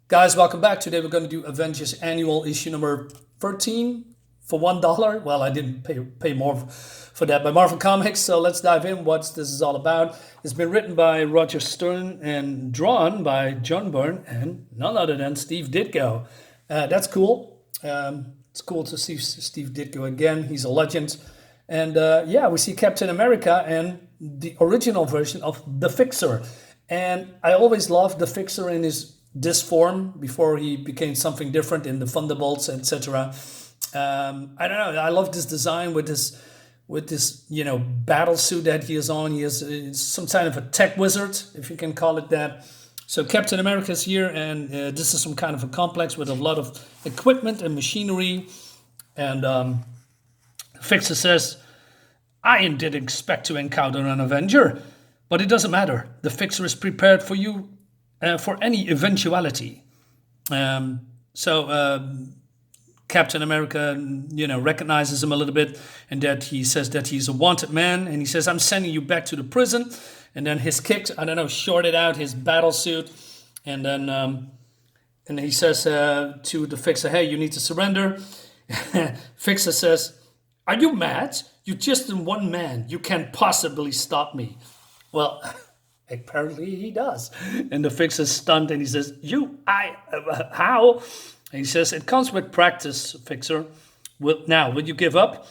Guys, welcome back. Today we're going to do Avengers Annual issue number 13 for $1. Well, I didn't pay more for that by Marvel Comics, so let's dive in what this is all about. It's been written by Roger Stern and drawn by John Byrne and none other than Steve Ditko. That's cool. It's cool to see Steve Ditko again. He's a legend. And yeah, we see Captain America and the original version of The Fixer. And I always loved The Fixer in this form before he became something different in the Thunderbolts, etc. I don't know. I love this design with this battle suit that he is on. He is some kind of a tech wizard, if you can call it that. So Captain America is here, and this is some kind of a complex with a lot of equipment and machinery. And Fixer says, "I didn't expect to encounter an Avenger, but it doesn't matter. The Fixer is prepared for you for any eventuality." Captain America, recognizes him a little bit, and that he says that he's a wanted man, and he says, "I'm sending you back to the prison." And then his kicked, shorted out his battle suit, and then and he says to the Fixer, "Hey, you need to surrender." Fixer says, "Are you mad? You're just one man. You can't possibly stop me." Well, apparently he does. And the Fixer's stunned, and he says, how? And he says, "It comes with practice, Fixer. Will you give up?"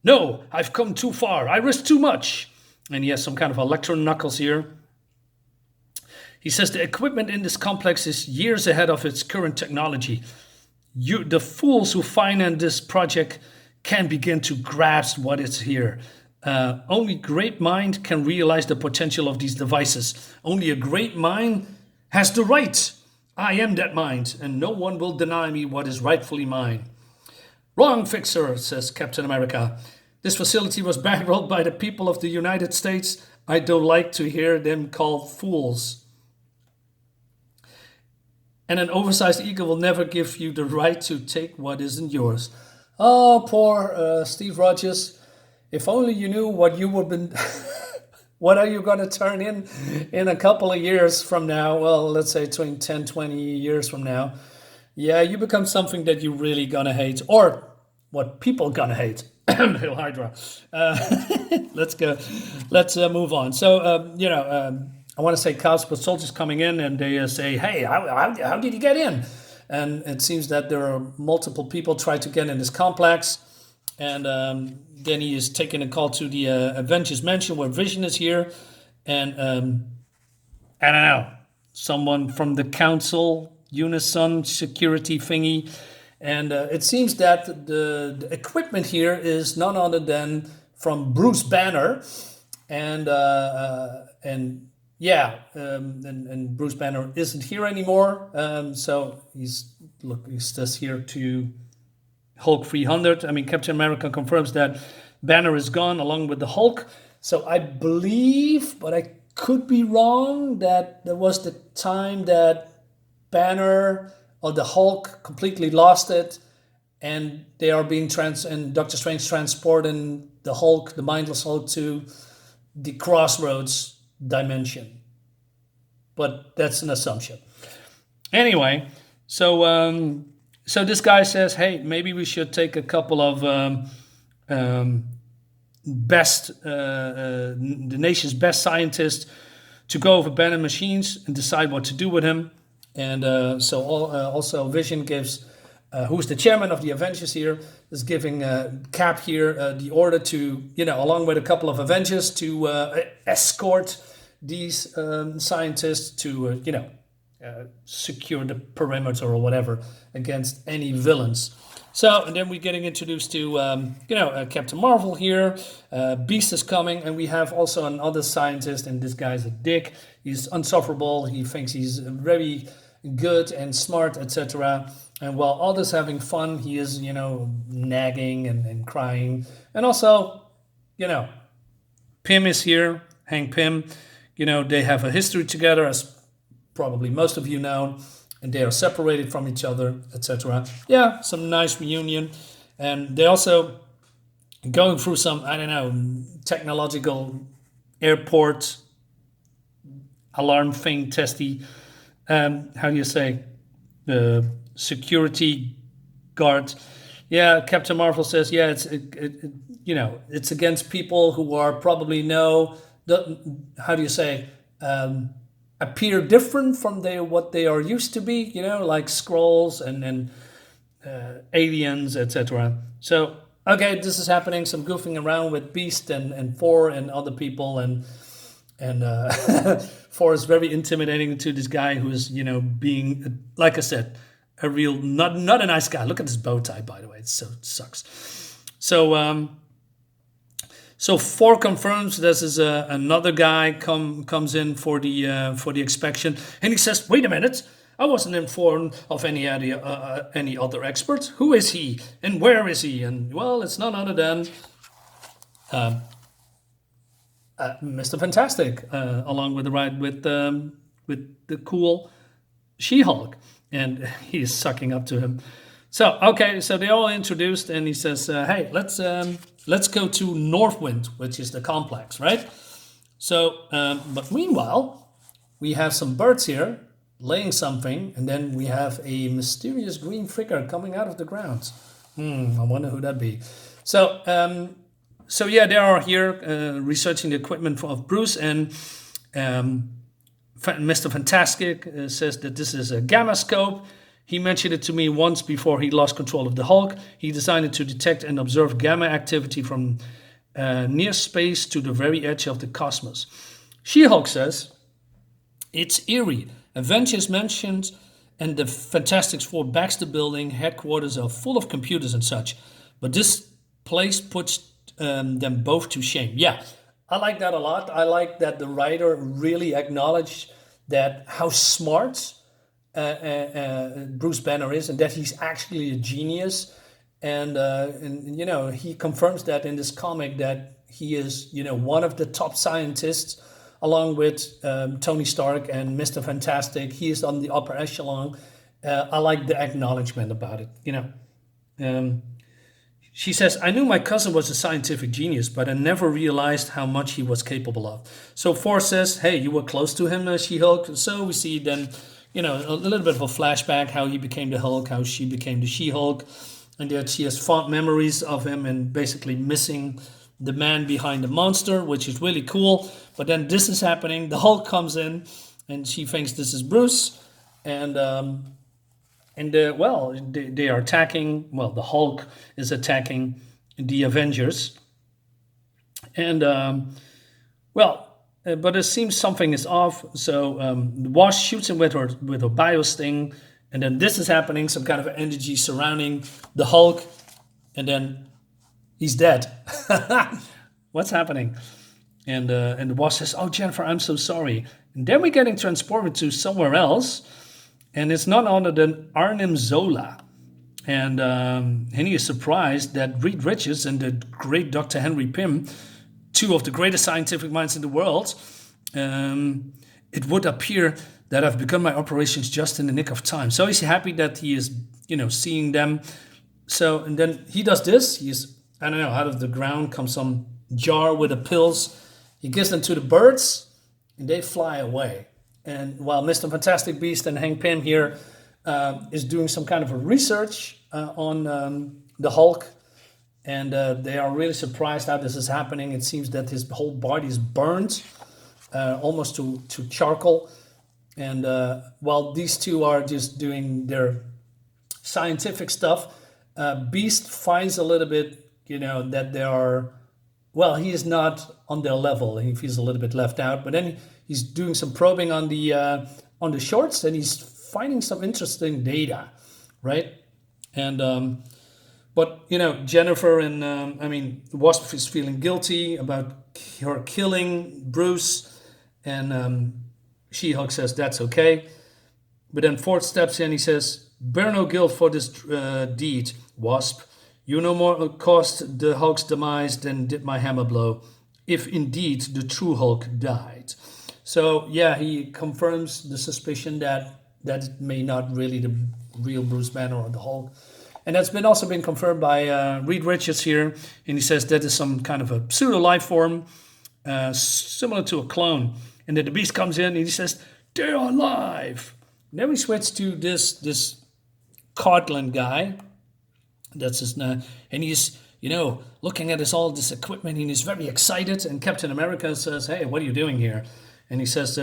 "No, I've come too far. I risk too much." And he has some kind of electro knuckles here. He says, "The equipment in this complex is years ahead of its current technology. The fools who finance this project can't begin to grasp what is here. Only great mind can realize the potential of these devices. Only a great mind has the right. I am that mind, and no one will deny me what is rightfully mine." "Wrong, Fixer," says Captain America. "This facility was bankrolled by the people of the United States. I don't like to hear them called fools. And an oversized ego will never give you the right to take what isn't yours." Oh, poor Steve Rogers. If only you knew what you would been, what are you going to turn in a couple of years from now? Well, let's say between 10, 20 years from now. Yeah, you become something that you're really going to hate, or what people going to hate. Hail Hydra. Let's go. Let's move on. So, I want to say cows, but soldiers coming in, and they say, "Hey, how did you get in?" And it seems that there are multiple people try to get in this complex. And then he is taking a call to the Avengers Mansion where Vision is here. And I don't know, someone from the council, Unison security thingy. And it seems that the equipment here is none other than from Bruce Banner. And Bruce Banner isn't here anymore. So he's just here to Hulk 300. Captain America confirms that Banner is gone along with the Hulk. So I believe, but I could be wrong, that there was the time that Banner or the Hulk completely lost it, and they are being and Doctor Strange transporting the Hulk, the mindless Hulk, to the Crossroads dimension. But that's an assumption. Anyway, so this guy says, "Hey, maybe we should take a couple of the nation's best scientists to go over Banner machines and decide what to do with him." And also Vision gives, who's the chairman of the Avengers here, is giving Cap here the order to, along with a couple of Avengers, to escort these scientists to, secure the perimeter or whatever against any villains. So, and then we're getting introduced to, Captain Marvel here. Beast is coming, and we have also another scientist, and this guy's a dick. He's insufferable. He thinks he's very good and smart, etc. And while others having fun, he is, nagging and crying. And also, Pym is here, Hank Pym. They have a history together, as probably most of you know, and they are separated from each other, etc. Yeah, some nice reunion. And they also going through some, technological airport alarm thing, testy, how do you say, security guard. Yeah, Captain Marvel says, yeah, it's against people who are probably how do you say, appear different from what they are used to be, like Skrulls and aliens, etc. So, okay, this is happening, some goofing around with Beast and Thor and other people, and Thor is very intimidating to this guy who is, being, like I said, a real, not a nice guy. Look at this bow tie, by the way. It sucks. So Thor confirms this is another guy comes in for the inspection, and he says, "Wait a minute, I wasn't informed of any other experts. Who is he, and where is he?" And well, it's none other than Mr. Fantastic, along with the ride with the cool She-Hulk, and he's sucking up to him. So okay, so they all introduced, and he says, "Hey, let's go to Northwind, which is the complex, right?" So, but meanwhile, we have some birds here laying something, and then we have a mysterious green figure coming out of the ground. I wonder who that be. So, yeah, they are here researching the equipment of Bruce, and Mr. Fantastic says that this is a gamma scope. He mentioned it to me once before he lost control of the Hulk. He designed it to detect and observe gamma activity from near space to the very edge of the cosmos. She-Hulk says, "It's eerie. Avengers mentioned, and the Fantastic Four backs the building. Headquarters are full of computers and such. But this place puts them both to shame." Yeah, I like that a lot. I like that the writer really acknowledged that how smart Bruce Banner is, and that he's actually a genius. And he confirms that in this comic that he is, one of the top scientists, along with Tony Stark and Mr. Fantastic. He is on the upper echelon. I like the acknowledgement about it. She says, "I knew my cousin was a scientific genius, but I never realized how much he was capable of." So Thor says, "Hey, you were close to him, She-Hulk." So we see then, a little bit of a flashback, how he became the Hulk, how she became the She-Hulk, and that she has fond memories of him and basically missing the man behind the monster, which is really cool. But then this is happening. The Hulk comes in, and she thinks this is Bruce, and they are attacking. Well, the Hulk is attacking the Avengers, and but it seems something is off. So Wasp shoots him with her bio sting, and then this is happening. Some kind of energy surrounding the Hulk, and then he's dead. What's happening? And the Wasp says, "Oh, Jennifer, I'm so sorry." And then we're getting transported to somewhere else. And it's none other than Armin Zola. And he is surprised that Reed Richards and the great Dr. Henry Pym, two of the greatest scientific minds in the world, it would appear that I've begun my operations just in the nick of time. So he's happy that he is, seeing them. So, and then he does this. Out of the ground comes some jar with the pills. He gives them to the birds, and they fly away. And while Mr. Fantastic Beast and Hank Pym here is doing some kind of a research on the Hulk, and they are really surprised how this is happening. It seems that his whole body is burned almost to charcoal. And while these two are just doing their scientific stuff, Beast finds a little bit, that they are, he is not on their level. He feels a little bit left out. But then he's doing some probing on the shorts, and he's finding some interesting data, right? And but Jennifer and Wasp is feeling guilty about her killing Bruce, and She-Hulk says that's okay. But then Ford steps in. He says, "Bear no guilt for this deed, Wasp. You no more caused the Hulk's demise than did my hammer blow, if indeed the true Hulk died." So yeah, he confirms the suspicion that it may not really the real Bruce Banner or the Hulk. And that's also been confirmed by Reed Richards here. And he says that is some kind of a pseudo life form, similar to a clone. And then the Beast comes in and he says, "They're alive." And then we switch to this Codland guy. That's his name. And he's, looking at all this equipment, and he's very excited. And Captain America says, "Hey, what are you doing here?" And he says,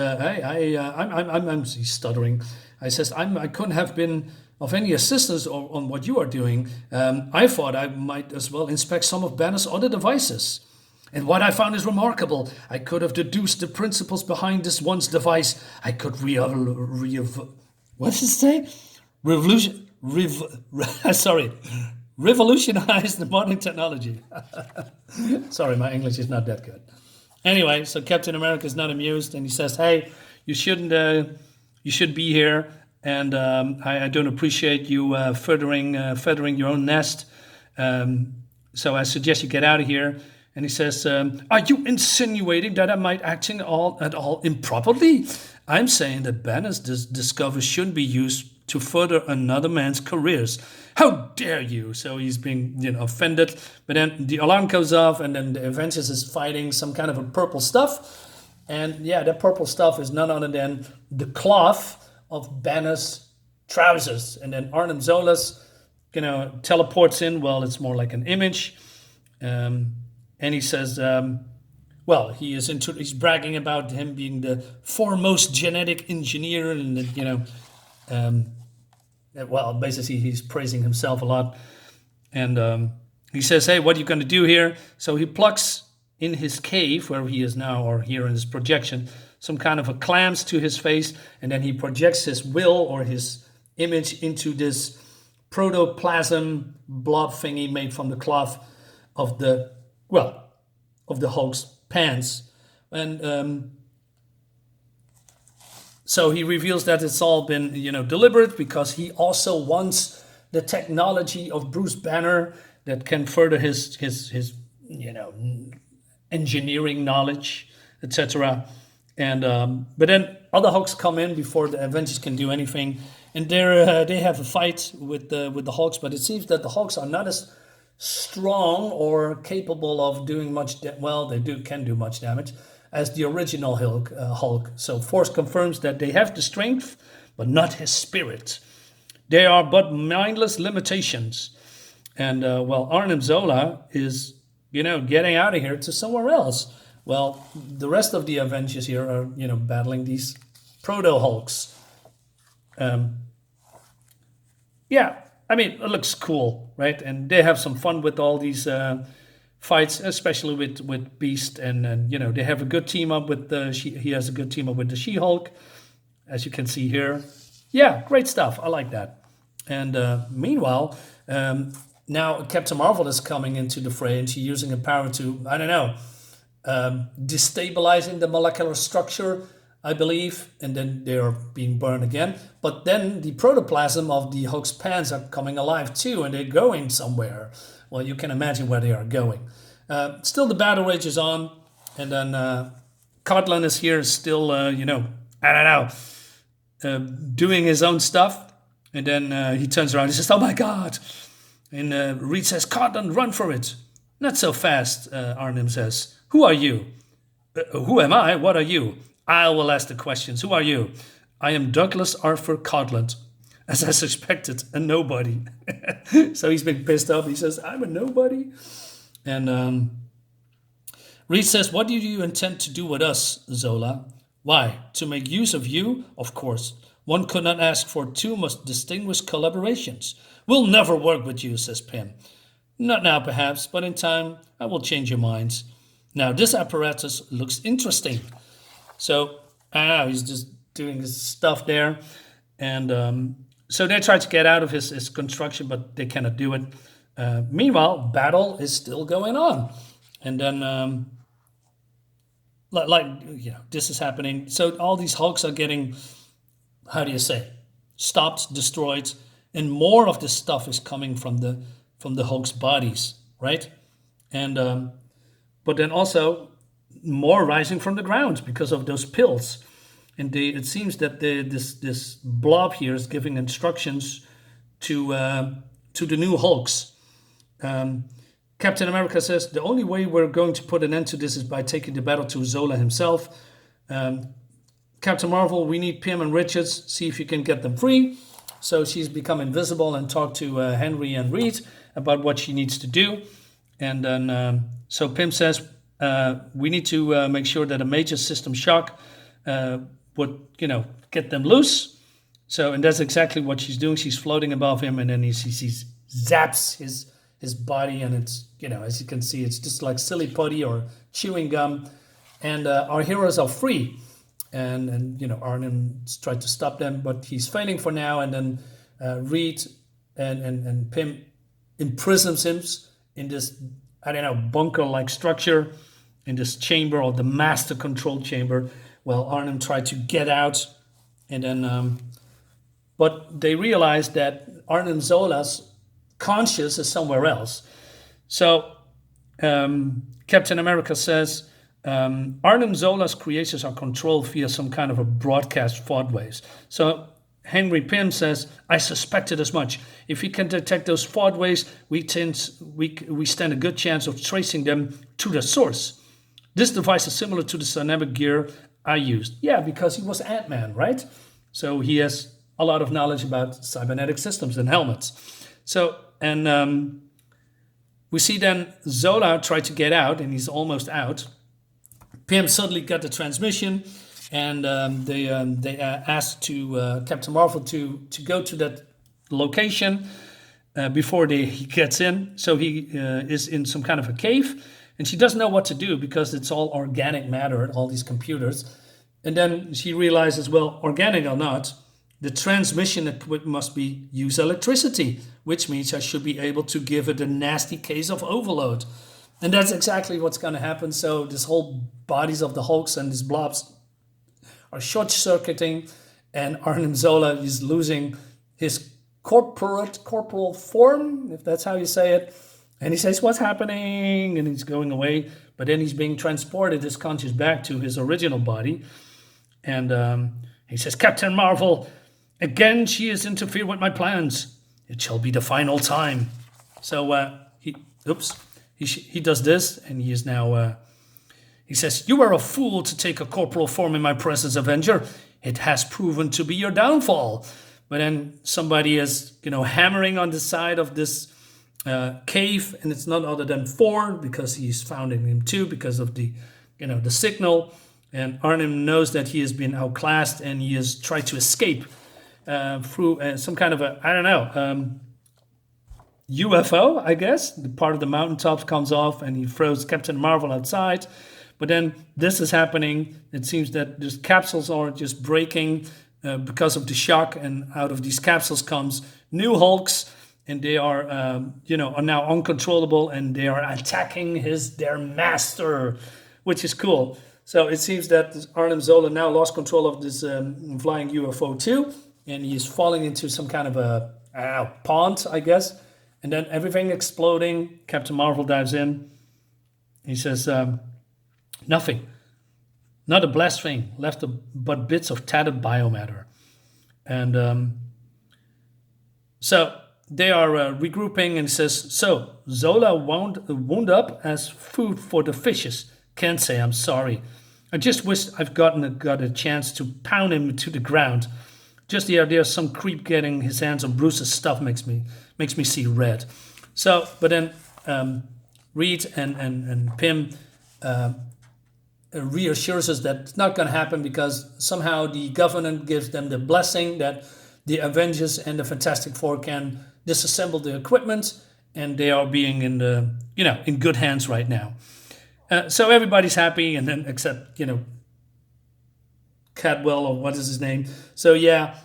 he's stuttering. I couldn't have been of any assistance on what you are doing. I thought I might as well inspect some of Banner's other devices. And what I found is remarkable. I could have deduced the principles behind this one's device. I could what does it say? Revolutionize the modern technology. Sorry, my English is not that good. Anyway, so Captain America is not amused, and he says, "Hey, you should be here, and I don't appreciate you feathering your own nest. So I suggest you get out of here." And he says, "Are you insinuating that I might acting at all improperly? I'm saying that Banner's discovery shouldn't be used to further another man's careers. How dare you?" So he's being, offended. But then the alarm goes off, and then the Avengers is fighting some kind of a purple stuff. And yeah, that purple stuff is none other than the cloth of Banner's trousers. And then Armin Zola's, teleports in. Well, it's more like an image. And he says, he's bragging about him being the foremost genetic engineer, and basically he's praising himself a lot. And he says, "Hey, what are you going to do here?" So he plucks in his cave, where he is now, or here in his projection, some kind of a clamps to his face, and then he projects his will or his image into this protoplasm blob thingy made from the cloth of the Hulk's pants. And so he reveals that it's all been, deliberate, because he also wants the technology of Bruce Banner that can further his engineering knowledge, etc. And but then other Hulks come in before the Avengers can do anything, and they have a fight with the Hulks. But it seems that the Hulks are not as strong or capable of doing much. Can do much damage as the original Hulk. So Force confirms that they have the strength, but not his spirit. They are but mindless limitations. And Arnim Zola is, getting out of here to somewhere else. Well, the rest of the Avengers here are, battling these proto-Hulks. It looks cool, right? And they have some fun with all these fights, especially with Beast. And they have a good team up with he has a good team up with the She-Hulk, as you can see here. Yeah, great stuff. I like that. And meanwhile, now Captain Marvel is coming into the fray, and she's using her power to, destabilizing the molecular structure, I believe, and then they are being burned again. But then the protoplasm of the Hulk's pants are coming alive too, and they're going somewhere. Well, you can imagine where they are going. Still, the battle rages on, and then Codland is here, still, doing his own stuff. And then he turns around and says, "Oh my God!" And Reed says, "Codland, run for it." "Not so fast," Arnim says. "Who are you?" "Who am I? What are you?" "I will ask the questions. Who are you?" "I am Douglas Arthur Codland." As I suspected, a nobody. So he's been pissed off. He says, "I'm a nobody." And Reed says, "What do you intend to do with us, Zola?" "Why, to make use of you, of course. One could not ask for two most distinguished collaborations." "We'll never work with you," says Pym. "Not now, perhaps, but in time I will change your minds. Now, this apparatus looks interesting." So, he's just doing his stuff there. And so they try to get out of his construction, but they cannot do it. Meanwhile, battle is still going on. And then, this is happening. So all these Hulks are getting, stopped, destroyed. And more of this stuff is coming from the Hulk's bodies, right? And but then also more rising from the ground because of those pills. And it seems that this blob here is giving instructions to the new Hulks. Captain America says, "The only way we're going to put an end to this is by taking the battle to Zola himself." Captain Marvel, "We need Pym and Richards. See if you can get them free." So she's become invisible and talked to Henry and Reed about what she needs to do. And then, so Pym says, we need to make sure that a major system shock would, get them loose. So, and that's exactly what she's doing. She's floating above him, and then he zaps his body, and it's, as you can see, it's just like silly putty or chewing gum. And our heroes are free. And Armin's tried to stop them, but he's failing for now. And then Reed and Pym imprisons him in this, bunker-like structure, in this chamber, or the master control chamber, while Armin tried to get out. And then, but they realized that Armin Zola's conscious is somewhere else. So Captain America says, Armin Zola's creations are controlled via some kind of a broadcast thought waves. So Henry Pym says, I suspected as much. If we can detect those thought waves, we stand a good chance of tracing them to the source. This device is similar to the cybernetic gear I used. Yeah, because he was Ant-Man, right? So he has a lot of knowledge about cybernetic systems and helmets. So, and we see then Zola try to get out, and he's almost out. Pym suddenly got the transmission, and they asked Captain Marvel to go to that location before he gets in. So he is in some kind of a cave, and she doesn't know what to do because it's all organic matter, all these computers. And then she realizes, well, organic or not, the transmission equipment must use electricity, which means I should be able to give it a nasty case of overload. And that's exactly what's going to happen. So this whole bodies of the Hulks and these blobs are short-circuiting, and Armin Zola is losing his corporal form, if that's how you say it. And he says, what's happening? And he's going away. But then he's being transported, his conscious, back to his original body. And he says, Captain Marvel, again she has interfered with my plans. It shall be the final time. So he does this, and he is now, he says, you are a fool to take a corporal form in my presence, Avenger. It has proven to be your downfall. But then somebody is, hammering on the side of this cave, and it's none other than Thor, because he's found in him too, because of the, the signal. And Arnim knows that he has been outclassed, and he has tried to escape through some kind of a, UFO, I guess. The part of the mountaintops comes off, and he throws Captain Marvel outside. But then this is happening. It seems that these capsules are just breaking because of the shock, and out of these capsules comes new Hulks, and they are, are now uncontrollable, and they are attacking their master, which is cool. So it seems that Arnim Zola now lost control of this flying UFO too, and he is falling into some kind of a pond, I guess. And then everything exploding. Captain Marvel dives in. He says, nothing. Not a blessed thing. Left but bits of tattered biomatter. And so they are regrouping, and says, so Zola wound up as food for the fishes. Can't say I'm sorry. I just wish I've got a chance to pound him to the ground. Just the idea of some creep getting his hands on Bruce's stuff makes me see red. So, but then Reed and Pym reassures us that it's not going to happen, because somehow the government gives them the blessing that the Avengers and the Fantastic Four can disassemble the equipment, and they are being in good hands right now. So everybody's happy, and then except Cadwell, or what is his name. So yeah,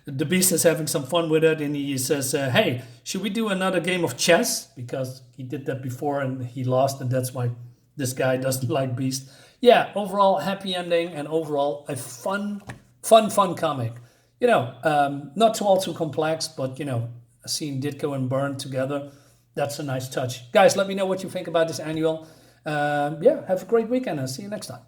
the Beast is having some fun with it, and he says, hey, should we do another game of chess? Because he did that before and he lost, and that's why this guy doesn't like Beast. Yeah, overall happy ending, and overall a fun comic. Not too complex, but seeing Ditko and Byrne together, that's a nice touch. Guys, let me know what you think about this annual. Have a great weekend, and see you next time.